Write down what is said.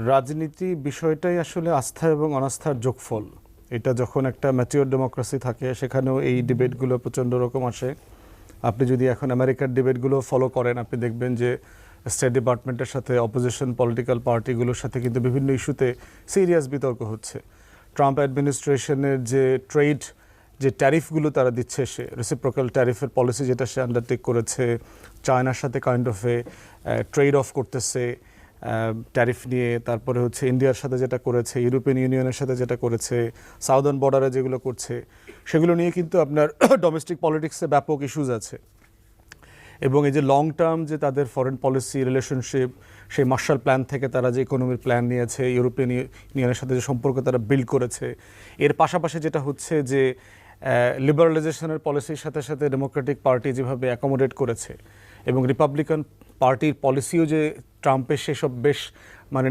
রাজনীতি বিষয়টাই আসলে আস্থা এবং অনাস্থার যোগফল। এটা যখন একটা ম্যাচিওর ডেমোক্রেসি থাকে সেখানেও এই ডিবেটগুলো প্রচণ্ড রকম আসে। আপনি যদি এখন আমেরিকার ডিবেটগুলো ফলো করেন, আপনি দেখবেন যে স্টেট ডিপার্টমেন্টের সাথে অপোজিশন পলিটিক্যাল পার্টিগুলোর সাথে কিন্তু বিভিন্ন ইস্যুতে সিরিয়াস বিতর্ক হচ্ছে। ট্রাম্প অ্যাডমিনিস্ট্রেশনের যে ট্যারিফগুলো তারা দিচ্ছে, সে রেসিপ্রোকাল ট্যারিফের পলিসি যেটা সে আন্ডারটেক করেছে, চায়নার সাথে কাইন্ড অফ ট্রেড অফ করতেছে ট্যারিফ নিয়ে, তারপরে হচ্ছে ইন্ডিয়ার সাথে যেটা করেছে, ইউরোপিয়ান ইউনিয়নের সাথে যেটা করেছে, সাউদার্ন বর্ডারে যেগুলো করছে, সেগুলো নিয়ে কিন্তু আপনার ডোমেস্টিক পলিটিক্সে ব্যাপক ইস্যুজ আছে। এবং এই যে লং টার্ম যে তাদের ফরেন পলিসি রিলেশনশিপ, সেই মার্শাল প্ল্যান থেকে তারা যে ইকোনমির প্ল্যান নিয়েছে, ইউরোপিয়ান ইউনিয়নের সাথে যে সম্পর্ক তারা বিল্ড করেছে, এর পাশাপাশি যেটা হচ্ছে যে লিবারালাইজেশনের পলিসির সাথে সাথে ডেমোক্রেটিক পার্টি যেভাবে অ্যাকোমোডেট করেছে এবং রিপাবলিকান পার্টির পলিসিও যে ট্রাম্পের সেসব বেশ মানে